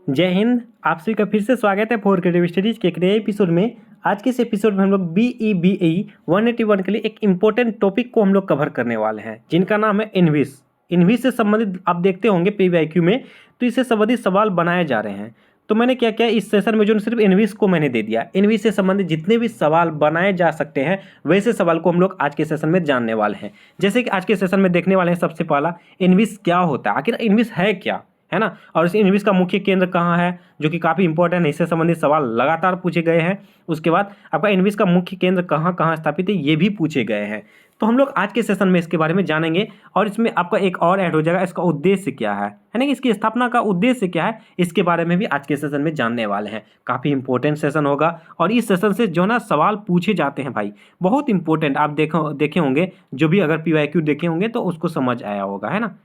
जय हिंद। आप सभी का फिर से स्वागत है फॉर क्रिएटिव स्टडीज के एक नए एपिसोड में। आज के इस एपिसोड में हम लोग BEBE 181 के लिए एक इम्पोर्टेंट टॉपिक को हम लोग कवर करने वाले हैं, जिनका नाम है इनविस। इनविस से संबंधित आप देखते होंगे PYQ में, तो इससे संबंधित सवाल बनाए जा रहे हैं। तो मैंने क्या किया इस सेशन में, जो सिर्फ इनविस को मैंने दे दिया। इनविस से संबंधित जितने भी सवाल बनाए जा सकते हैं वैसे सवाल को हम लोग आज के सेशन में जानने वाले हैं। जैसे कि आज के सेशन में देखने वाले हैं, सबसे पहला इनविस क्या होता है, आखिर इनविस है क्या, है ना। और इस इनविस का मुख्य केंद्र कहाँ है, जो कि काफ़ी इंपॉर्टेंट है, इससे संबंधित सवाल लगातार पूछे गए हैं। उसके बाद आपका इनविस का मुख्य केंद्र कहाँ कहाँ स्थापित है, ये भी पूछे गए हैं। तो हम लोग आज के सेशन में इसके बारे में जानेंगे, और इसमें आपका एक और ऐड हो जाएगा, इसका उद्देश्य क्या है ना, कि इसकी स्थापना का उद्देश्य क्या है, इसके बारे में भी आज के सेशन में जानने वाले हैं। काफ़ी इंपॉर्टेंट सेशन होगा, और इस सेशन से जो ना सवाल पूछे जाते हैं भाई, बहुत इंपॉर्टेंट। आप देखे होंगे, जो भी अगर PYQ देखे होंगे तो उसको समझ आया होगा, है ना।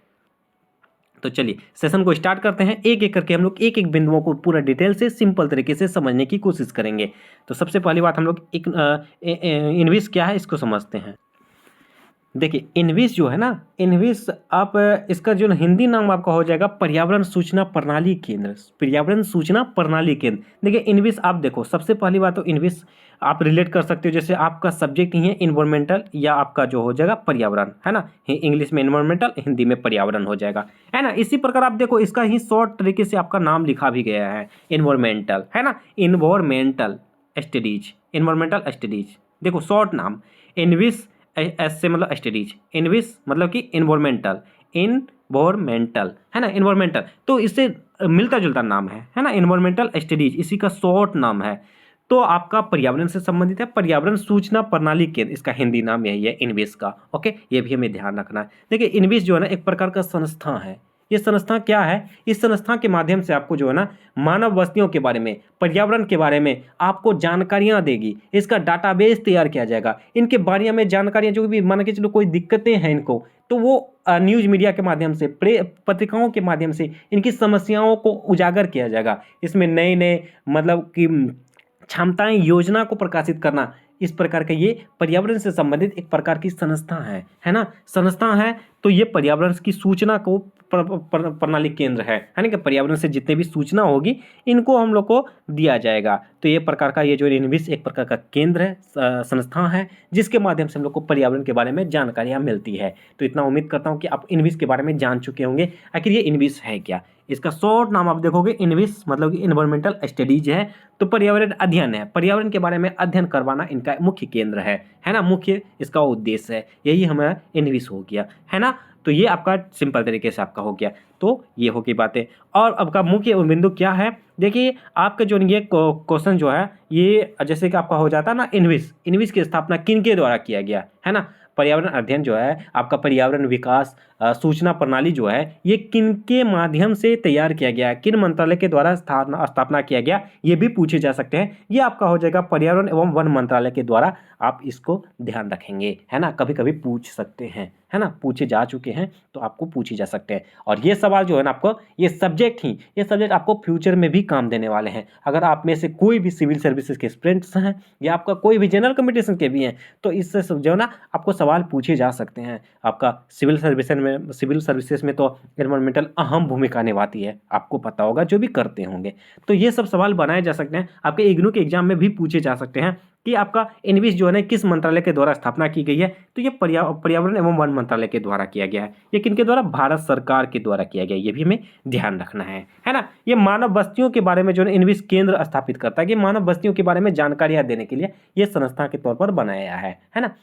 तो चलिए सेशन को स्टार्ट करते हैं। एक एक करके हम लोग एक एक बिंदुओं को पूरा डिटेल से सिंपल तरीके से समझने की कोशिश करेंगे। तो सबसे पहली बात हम लोग एक इनविस क्या है इसको समझते हैं। देखिए इनविस जो है ना, इनविस आप इसका जो हिंदी नाम आपका हो जाएगा पर्यावरण सूचना प्रणाली केंद्र। पर्यावरण सूचना प्रणाली केंद्र। देखिए इनविस आप देखो, सबसे पहली बात तो इनविस आप रिलेट कर सकते हो, जैसे आपका सब्जेक्ट ही है इन्वायरमेंटल, या आपका जो हो जाएगा पर्यावरण, है ना। इंग्लिश में इन्वायरमेंटल, हिंदी में पर्यावरण हो जाएगा, है ना। इसी प्रकार आप देखो इसका ही शॉर्ट तरीके से आपका नाम लिखा भी गया है, इन्वायरमेंटल, है ना। इन्वायरमेंटल स्टडीज, इन्वायरमेंटल स्टडीज, देखो शॉर्ट नाम। इनविस एस से मतलब स्टडीज, इनविस मतलब कि इन्वायरमेंटल, इन्वायरमेंटल, है ना, इन्वायरमेंटल। तो इससे मिलता जुलता नाम है ना, इन्वायरमेंटल स्टडीज, इसी का शॉर्ट नाम है। तो आपका पर्यावरण से संबंधित है, पर्यावरण सूचना प्रणाली केंद्र, इसका हिंदी नाम यही है इनविस का। ओके, ये भी हमें ध्यान रखना है। देखिए इनविस जो है ना एक प्रकार का संस्था है। ये संस्था क्या है, इस संस्था के माध्यम से आपको जो है ना मानव बस्तियों के बारे में, पर्यावरण के बारे में आपको जानकारियां देगी। इसका डाटाबेस तैयार किया जाएगा, इनके बारे में जानकारियां, जो भी मान के चलो कोई दिक्कतें हैं इनको, तो वो न्यूज मीडिया के माध्यम से, पत्रिकाओं के माध्यम से इनकी समस्याओं को उजागर किया जाएगा। इसमें नए नए मतलब कि क्षमताएं योजना को प्रकाशित करना, इस प्रकार का ये पर्यावरण से संबंधित एक प्रकार की संस्था है ना, संस्था है। तो ये पर्यावरण की सूचना को प्रणाली केंद्र है ना, कि पर्यावरण से जितने भी सूचना होगी इनको हम लोग को दिया जाएगा। तो ये प्रकार का ये जो इनविस एक प्रकार का केंद्र है, संस्था है, जिसके माध्यम से हम लोग को पर्यावरण के बारे में जानकारियाँ मिलती है। तो इतना उम्मीद करता हूँ कि आप इनविस के बारे में जान चुके होंगे। आखिर ये इनविस है क्या, इसका शॉर्ट नाम आप देखोगे इनविस मतलब कि इन्वायरमेंटल स्टडीज है। तो पर्यावरण अध्ययन है, पर्यावरण के बारे में अध्ययन करवाना इनका मुख्य केंद्र है ना, मुख्य इसका उद्देश्य है, यही हमारा इनविस हो गया, है ना। तो ये आपका सिंपल तरीके से आपका हो गया। तो ये हो गई बातें। और आपका मुख्य बिंदु क्या है, देखिए आपका जो ये क्वेश्चन जो है, ये जैसे कि आपका हो जाता है ना, इनविस, इनविस की स्थापना किन के द्वारा किया गया, है ना। पर्यावरण अध्ययन जो है आपका, पर्यावरण विकास सूचना प्रणाली जो है, ये किन के माध्यम से तैयार किया गया है, किन मंत्रालय के द्वारा स्थापना किया गया, ये भी पूछे जा सकते हैं। ये आपका हो जाएगा पर्यावरण एवं वन मंत्रालय के द्वारा। आप इसको ध्यान रखेंगे, है ना, कभी कभी पूछ सकते हैं, है ना, पूछे जा चुके हैं तो आपको पूछे जा सकते हैं। और ये सवाल जो है ना आपको, ये सब्जेक्ट आपको फ्यूचर में भी काम देने वाले हैं। अगर आप में से कोई भी सिविल सर्विसेज के स्टूडेंट्स हैं, या आपका कोई भी जनरल कम्पिटिशन के भी हैं, तो इससे जो है ना आपको सवाल पूछे जा सकते हैं। आपका सिविल सर्विसेज में तो एनवायरमेंटल अहम भूमिका निभाती है, आपको पता होगा, जो भी करते होंगे। तो ये सब सवाल बनाए जा सकते हैं, आपके इग्नू के एग्जाम में भी पूछे जा सकते हैं कि आपका इनविस जो है ना किस मंत्रालय के द्वारा स्थापना की गई है। तो ये पर्यावरण एवं वन मंत्रालय के द्वारा किया गया है। ये किनके द्वारा, भारत सरकार के द्वारा किया गया है, ये भी हमें ध्यान रखना है ना। ये मानव बस्तियों के बारे में जो है इनविस केंद्र स्थापित करता है, कि मानव बस्तियों के बारे में जानकारियां देने के लिए ये संस्था के तौर पर बनाया है ना।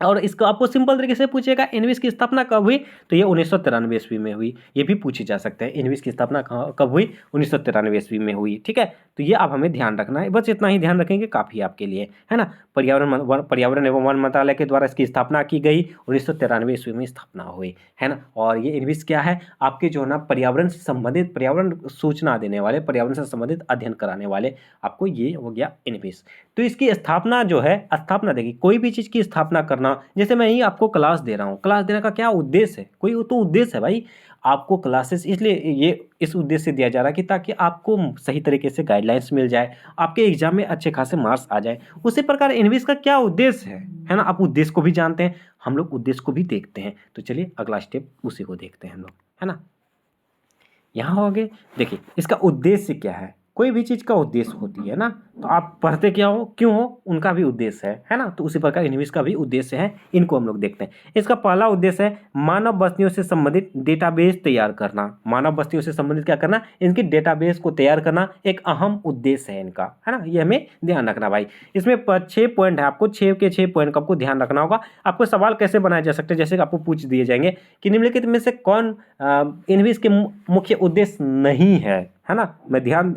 और इसको आपको सिंपल तरीके से पूछेगा इनविस की स्थापना कब हुई, तो ये 1993 ईस्वी में हुई। ये भी पूछे जा सकते हैं, इनविस की स्थापना कब हुई, 1993 ईस्वी में हुई। ठीक है, तो ये आप हमें ध्यान रखना है, बस इतना ही ध्यान रखेंगे काफ़ी आपके लिए, है ना। पर्यावरण एवं वन मंत्रालय के द्वारा इसकी स्थापना की गई, 1993 ईस्वी में स्थापना हुई, है ना। और ये इनविस क्या है, आपके जो है ना पर्यावरण से संबंधित, पर्यावरण सूचना देने वाले, पर्यावरण से संबंधित अध्ययन कराने वाले, आपको ये हो गया इनविस। तो इसकी स्थापना जो है, स्थापना देखिए कोई भी चीज़ की स्थापना करना, जैसे मैं ही आपको क्लास दे रहा हूँ, क्लास देने का क्या उद्देश्य है, कोई तो उद्देश्य है भाई। आपको क्लासेस इसलिए ये इस उद्देश्य से दिया जा रहा है कि ताकि आपको सही तरीके से गाइडलाइंस मिल जाए, आपके एग्जाम में अच्छे खासे मार्क्स आ जाए। उसी प्रकार इनविस का क्या उद्देश्य है ना, आप उद्देश्य को भी जानते हैं, हम लोग उद्देश्य को भी देखते हैं। तो चलिए अगला स्टेप उसी को देखते हैं हम लोग, है ना। यहाँ हो गए। देखिए इसका उद्देश्य क्या है, कोई भी चीज़ का उद्देश्य होती है ना, तो आप पढ़ते क्या हो, क्यों हो, उनका भी उद्देश्य है ना। तो उसी प्रकार इनविस का भी उद्देश्य है, इनको हम लोग देखते हैं। इसका पहला उद्देश्य है मानव बस्तियों से संबंधित डेटाबेस तैयार करना। मानव बस्तियों से संबंधित क्या करना, इनकी डेटाबेस को तैयार करना एक अहम उद्देश्य है इनका, है ना। ये हमें ध्यान रखना भाई। इसमें 6 पॉइंट है, आपको 6 के 6 पॉइंट का आपको ध्यान रखना होगा। आपको सवाल कैसे बनाए जा सकते हैं, जैसे कि आपको पूछ दिए जाएंगे कि निम्नलिखित में से कौन इनविस के मुख्य उद्देश्य नहीं है ना। मैं ध्यान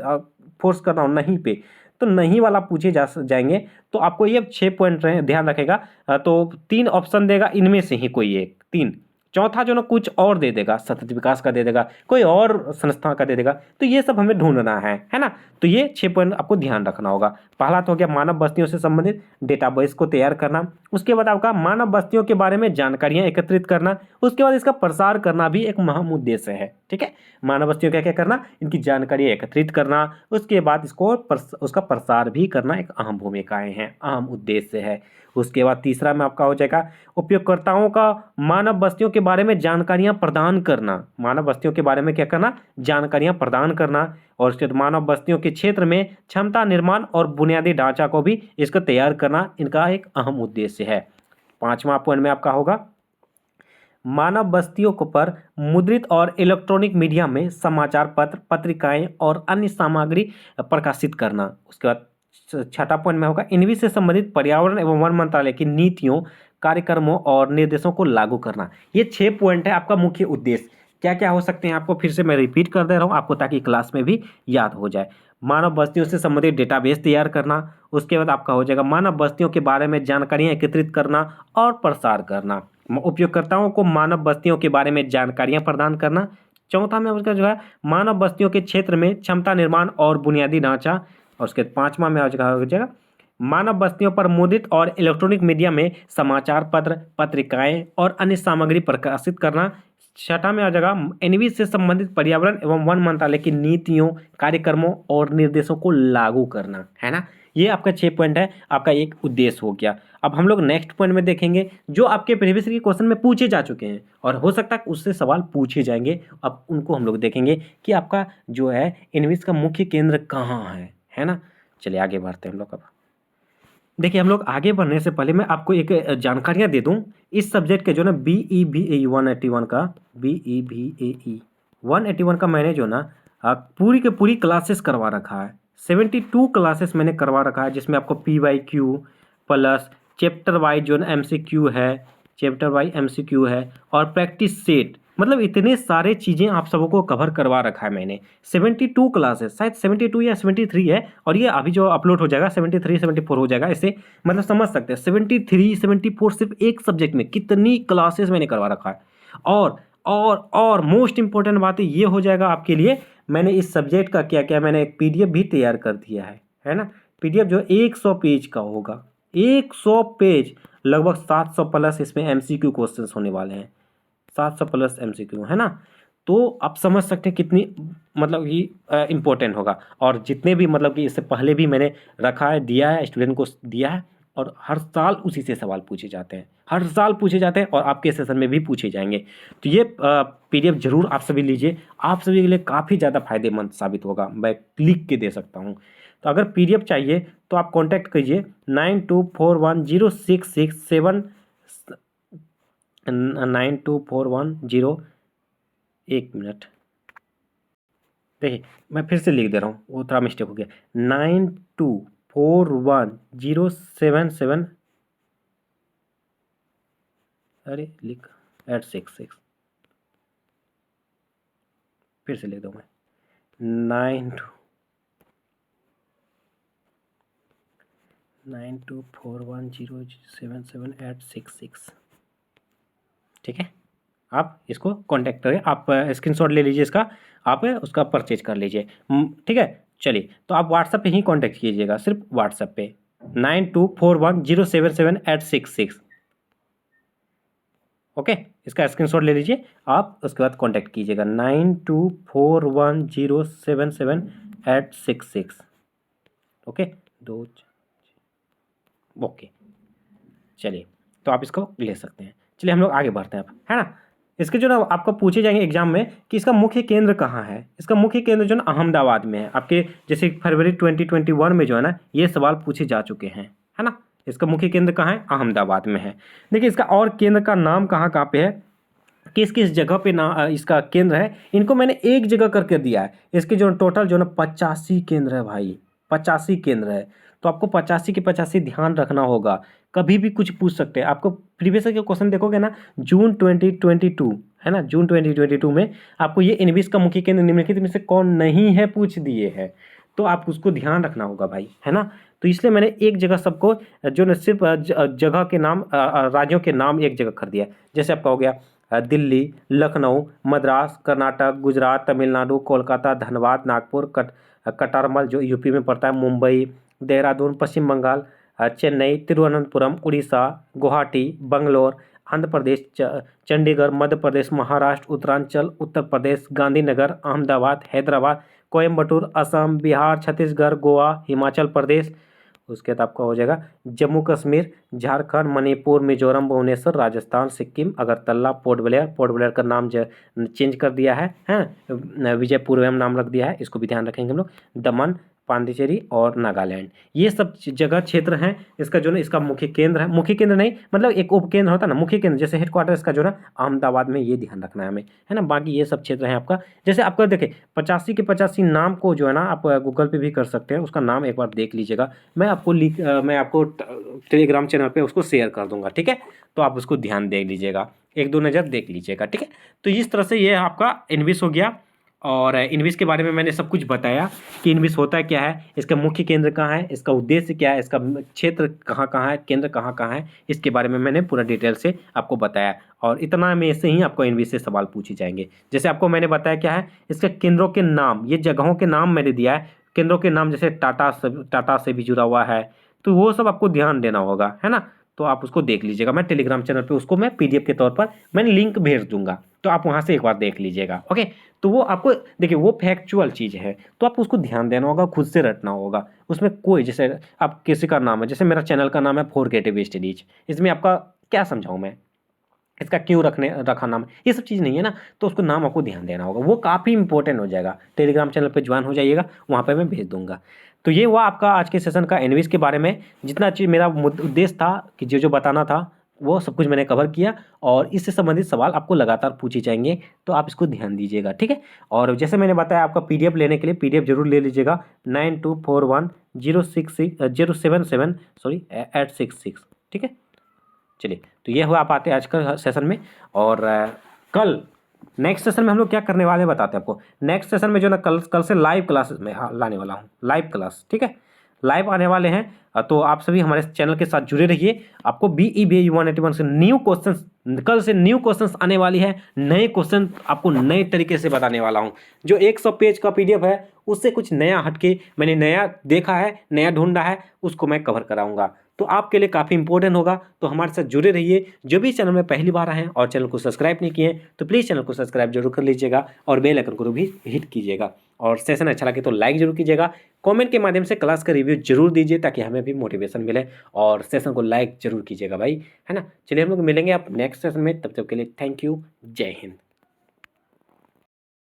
फोर्स कर रहा हूँ नहीं पे, तो नहीं वाला पूछे जाएंगे। तो आपको ये 6 पॉइंट ध्यान रखेगा। तो 3 ऑप्शन देगा, इनमें से ही कोई एक 3। चौथा जो ना कुछ और दे देगा, सतत विकास का दे देगा, कोई और संस्था का दे देगा। तो ये सब हमें ढूंढना है ना। तो ये 6 पॉइंट आपको ध्यान रखना होगा। पहला तो हो गया मानव बस्तियों से संबंधित डेटाबेस को तैयार करना। उसके बाद आपका मानव बस्तियों के बारे में जानकारियां एकत्रित करना। उसके बाद इसका प्रसार करना भी एक अहम उद्देश्य है, ठीक है। मानव बस्तियों क्या क्या करना, इनकी जानकारी एकत्रित करना, उसके बाद इसको उसका प्रसार भी करना एक अहम भूमिकाएं हैं, अहम उद्देश्य है। उसके बाद तीसरा में आपका हो जाएगा उपयोगकर्ताओं का मानव बस्तियों के बारे में जानकारियां प्रदान करना। मानव बस्तियों के बारे में क्या करना, जानकारियां प्रदान करना। और उसके बाद मानव बस्तियों के क्षेत्र में क्षमता निर्माण और बुनियादी ढांचा को भी इसका तैयार करना इनका एक अहम उद्देश्य है। 5वां पॉइंट में आपका होगा मानव बस्तियों को पर मुद्रित और इलेक्ट्रॉनिक मीडिया में समाचार पत्र, पत्रिकाएं और अन्य सामग्री प्रकाशित करना। उसके बाद 6ठा पॉइंट में होगा इनविस से संबंधित पर्यावरण एवं वन मंत्रालय की नीतियों, कार्यक्रमों और निर्देशों को लागू करना। ये 6 पॉइंट है आपका मुख्य उद्देश्य। क्या क्या हो सकते हैं, आपको फिर से मैं रिपीट कर दे रहा हूँ आपको, ताकि क्लास में भी याद हो जाए। मानव बस्तियों से संबंधित डेटाबेस तैयार करना। उसके बाद आपका हो जाएगा मानव बस्तियों के बारे में जानकारियां एकत्रित करना और प्रसार करना। उपयोगकर्ताओं को मानव बस्तियों के बारे में जानकारियां प्रदान करना। चौथा में उसका जो है मानव बस्तियों के क्षेत्र में क्षमता निर्माण और बुनियादी ढांचा। और उसके 5वां में हो जाएगा मानव बस्तियों पर मुद्रित और इलेक्ट्रॉनिक मीडिया में समाचार पत्र, पत्रिकाएं और अन्य सामग्री प्रकाशित करना। 6ठा में आ जाएगा एनवी से संबंधित पर्यावरण एवं वन मंत्रालय की नीतियों, कार्यक्रमों और निर्देशों को लागू करना, है ना। ये आपका 6 पॉइंट है, आपका एक उद्देश्य हो गया। अब हम लोग नेक्स्ट पॉइंट में देखेंगे जो आपके प्रीवियस के क्वेश्चन में पूछे जा चुके हैं और हो सकता है उससे सवाल पूछे जाएंगे। अब उनको हम लोग देखेंगे कि आपका जो है इनविस का मुख्य केंद्र कहाँ है ना। चलिए आगे बढ़ते हैं हम लोग। अब देखिए हम लोग आगे बढ़ने से पहले मैं आपको एक जानकारियाँ दे दूं इस सब्जेक्ट के जो ना BEBAE 181 का BEBAE 181 का मैंने जो ना पूरी के पूरी क्लासेस करवा रखा है। 72 क्लासेस मैंने करवा रखा है, जिसमें आपको PYQ प्लस चैप्टर वाइज जो ना MCQ है, चैप्टर वाइज MCQ है और प्रैक्टिस सेट, मतलब इतने सारे चीज़ें आप सबको कवर करवा रखा है मैंने। 72 क्लासेस, शायद 72 या 73 है, और ये अभी जो अपलोड हो जाएगा 73 74 हो जाएगा। इससे मतलब समझ सकते हैं 73 74 सिर्फ एक सब्जेक्ट में कितनी क्लासेस मैंने करवा रखा है। और मोस्ट इंपॉर्टेंट बात ये हो जाएगा आपके लिए, मैंने इस सब्जेक्ट का क्या क्या मैंने एक PDF भी तैयार कर दिया है ना। PDF जो 100 पेज का होगा, 100 पेज, लगभग 700 प्लस इसमें MCQ क्वेश्चन होने वाले हैं, 700 प्लस MCQ, है ना। तो आप समझ सकते हैं कितनी मतलब कि इम्पोर्टेंट होगा। और जितने भी मतलब कि इससे पहले भी मैंने रखा है, दिया है, स्टूडेंट को दिया है, और हर साल उसी से सवाल पूछे जाते हैं, हर साल पूछे जाते हैं और आपके सेशन में भी पूछे जाएंगे। तो ये PDF जरूर आप सभी लीजिए, आप सभी के लिए काफ़ी ज़्यादा फायदेमंद साबित होगा, मैं लिख के दे सकता हूँ। तो अगर PDF चाहिए तो आप कॉन्टैक्ट कीजिए 92410667 9241 एक मिनट, देखिए मैं फिर से लिख दे रहा हूँ, वो थोड़ा मिस्टेक हो गया। 924107 अरे लिख 866, फिर से लिख दूँ मैं 9241077866, ठीक है। आप इसको कांटेक्ट करें, आप स्क्रीनशॉट ले लीजिए इसका, आप उसका परचेज कर लीजिए, ठीक है। चलिए तो आप व्हाट्सएप पे ही कांटेक्ट कीजिएगा, सिर्फ व्हाट्सएप पे 9241077866, ओके। इसका स्क्रीनशॉट ले लीजिए आप, उसके बाद कांटेक्ट कीजिएगा 9241077866, ओके। ओके चलिए, तो आप इसको ले सकते हैं। चलिए हम लोग आगे बढ़ते हैं अब, है ना। इसके जो ना आपको पूछे जाएंगे एग्जाम में कि इसका मुख्य केंद्र कहाँ है। इसका मुख्य केंद्र जो ना अहमदाबाद में है। आपके जैसे फरवरी 2021 में जो है ना ये सवाल पूछे जा चुके हैं, है ना। इसका मुख्य केंद्र कहाँ है, अहमदाबाद में है। देखिए इसका और केंद्र का नाम कहाँ कहाँ पे है, किस किस जगह पे ना इसका केंद्र है, इनको मैंने एक जगह करके दिया है। इसके जो टोटल जो ना 85 केंद्र है भाई, 85 केंद्र है। तो आपको 85 के 85 ध्यान रखना होगा, कभी भी कुछ पूछ सकते हैं आपको। प्रीवियस ईयर के क्वेश्चन देखोगे ना, जून 2022 है ना, जून 2022 में आपको ये एनवीएस का मुख्य केंद्र निम्नलिखित में से कौन नहीं है पूछ दिए हैं। तो आप उसको ध्यान रखना होगा भाई, है ना। तो इसलिए मैंने एक जगह सबको जो न सिर्फ जगह के नाम राज्यों के नाम एक जगह कर दिया। जैसे आपका हो गया दिल्ली, लखनऊ, मद्रास, कर्नाटक, गुजरात, तमिलनाडु, कोलकाता, धनबाद, नागपुर, कटारमल जो यूपी में पड़ता है, मुंबई, देहरादून पश्चिम बंगाल, चेन्नई, तिरुवनंतपुरम उड़ीसा, गुवाहाटी, बंगलोर आंध्र प्रदेश, चंडीगढ़ मध्य प्रदेश, महाराष्ट्र, उत्तरांचल उत्तर प्रदेश, गांधीनगर अहमदाबाद, हैदराबाद, कोयम्बटूर असम, बिहार, छत्तीसगढ़, गोवा, हिमाचल प्रदेश। उसके बाद आपका हो जाएगा जम्मू कश्मीर, झारखंड, मणिपुर, मिजोरम, भुवनेश्वर, राजस्थान, सिक्किम, अगरतला, पोर्ट ब्लेयर का नाम चेंज कर दिया है, विजयपुर नाम रख दिया है, इसको भी ध्यान रखेंगे हम लोग। दमन, पांडिचेरी और नागालैंड, ये सब जगह क्षेत्र हैं। इसका जो ना इसका मुख्य केंद्र है, मुख्य केंद्र नहीं मतलब एक उपकेंद्र होता है ना, मुख्य केंद्र जैसे हेडक्वार्टर इसका जो ना अहमदाबाद में, ये ध्यान रखना है हमें, है ना। बाकी ये सब क्षेत्र हैं आपका। जैसे आपका देखिए 85 के 85 नाम को जो है ना आप गूगल पे भी कर सकते हैं, उसका नाम एक बार देख लीजिएगा। मैं आपको टेलीग्राम चैनल पे उसको शेयर कर दूंगा, ठीक है। तो आप उसको ध्यान दे लीजिएगा, एक दो नज़र देख लीजिएगा, ठीक है। तो इस तरह से ये आपका इनविस हो गया। और इनविस के बारे में मैंने सब कुछ बताया कि इनविस होता क्या है, इसका मुख्य केंद्र कहाँ है, इसका उद्देश्य क्या है, इसका क्षेत्र कहाँ कहाँ है, केंद्र कहाँ कहाँ है, इसके बारे में मैंने पूरा डिटेल से आपको बताया। और इतना में से ही आपको इनविस से सवाल पूछे जाएंगे। जैसे आपको मैंने बताया क्या है, इसके केंद्रों के नाम, ये जगहों के नाम मैंने दिया है, केंद्रों के नाम जैसे टाटा से भी जुड़ा हुआ है, तो वो सब आपको ध्यान देना होगा, है ना। तो आप उसको देख लीजिएगा, मैं टेलीग्राम चैनल पे उसको मैं पीडीएफ के तौर पर मैंने लिंक भेज दूंगा, तो आप वहाँ से एक बार देख लीजिएगा, ओके। तो वो आपको देखिए वो फैक्चुअल चीज़ है, तो आपको उसको ध्यान देना होगा, खुद से रटना होगा। उसमें कोई जैसे आप किसी का नाम है, जैसे मेरा चैनल का नाम है फॉर क्रिएटिव स्टडीज, इसमें आपका क्या समझाऊँ मैं, इसका क्यों रखा नाम, ये सब चीज़ नहीं है ना। तो उसको नाम आपको ध्यान देना होगा, वो काफ़ी इंपॉर्टेंट हो जाएगा। टेलीग्राम चैनल पे ज्वाइन हो जाइएगा, वहाँ पे मैं भेज दूंगा। तो ये हुआ आपका आज के सेशन का एनविस के बारे में। जितना चीज़ मेरा उद्देश्य था कि जो बताना था वो सब कुछ मैंने कवर किया, और इससे संबंधित सवाल आपको लगातार पूछे जाएंगे, तो आप इसको ध्यान दीजिएगा, ठीक है। और जैसे मैंने बताया आपका पीडीएफ लेने के लिए पीडीएफ जरूर ले लीजिएगा, 9241066866, ठीक है। चलिए, तो ये हुआ आप आते हैं आज का सेशन में। और कल नेक्स्ट सेशन में हम लोग क्या करने वाले हैं बताते हैं आपको। नेक्स्ट सेशन में जो ना कल से लाइव क्लासेस में लाने वाला हूँ, लाइव क्लास, ठीक है, लाइव आने वाले हैं। तो आप सभी हमारे चैनल के साथ जुड़े रहिए। आपको BEBA 181 से न्यू क्वेश्चंस, कल से न्यू क्वेश्चंस आने वाली है, नए क्वेश्चन आपको नए तरीके से बताने वाला हूं। जो 100 पेज का PDF है उससे कुछ नया हटके मैंने नया देखा है, नया ढूंढा है, उसको मैं कवर कराऊंगा। तो आपके लिए काफ़ी इंपॉर्टेंट होगा, तो हमारे साथ जुड़े रहिए। जो भी चैनल में पहली बार आए हैं और चैनल को सब्सक्राइब नहीं किए तो प्लीज़ चैनल को सब्सक्राइब जरूर कर लीजिएगा, और बेल आइकन को भी हिट कीजिएगा। और सेशन अच्छा लगे तो लाइक जरूर कीजिएगा, कमेंट के माध्यम से क्लास का रिव्यू जरूर दीजिए ताकि हमें भी मोटिवेशन मिले, और सेशन को लाइक जरूर कीजिएगा भाई, है ना। चलिए हम लोग मिलेंगे आप नेक्स्ट सेशन में, तब तक के लिए थैंक यू, जय हिंद।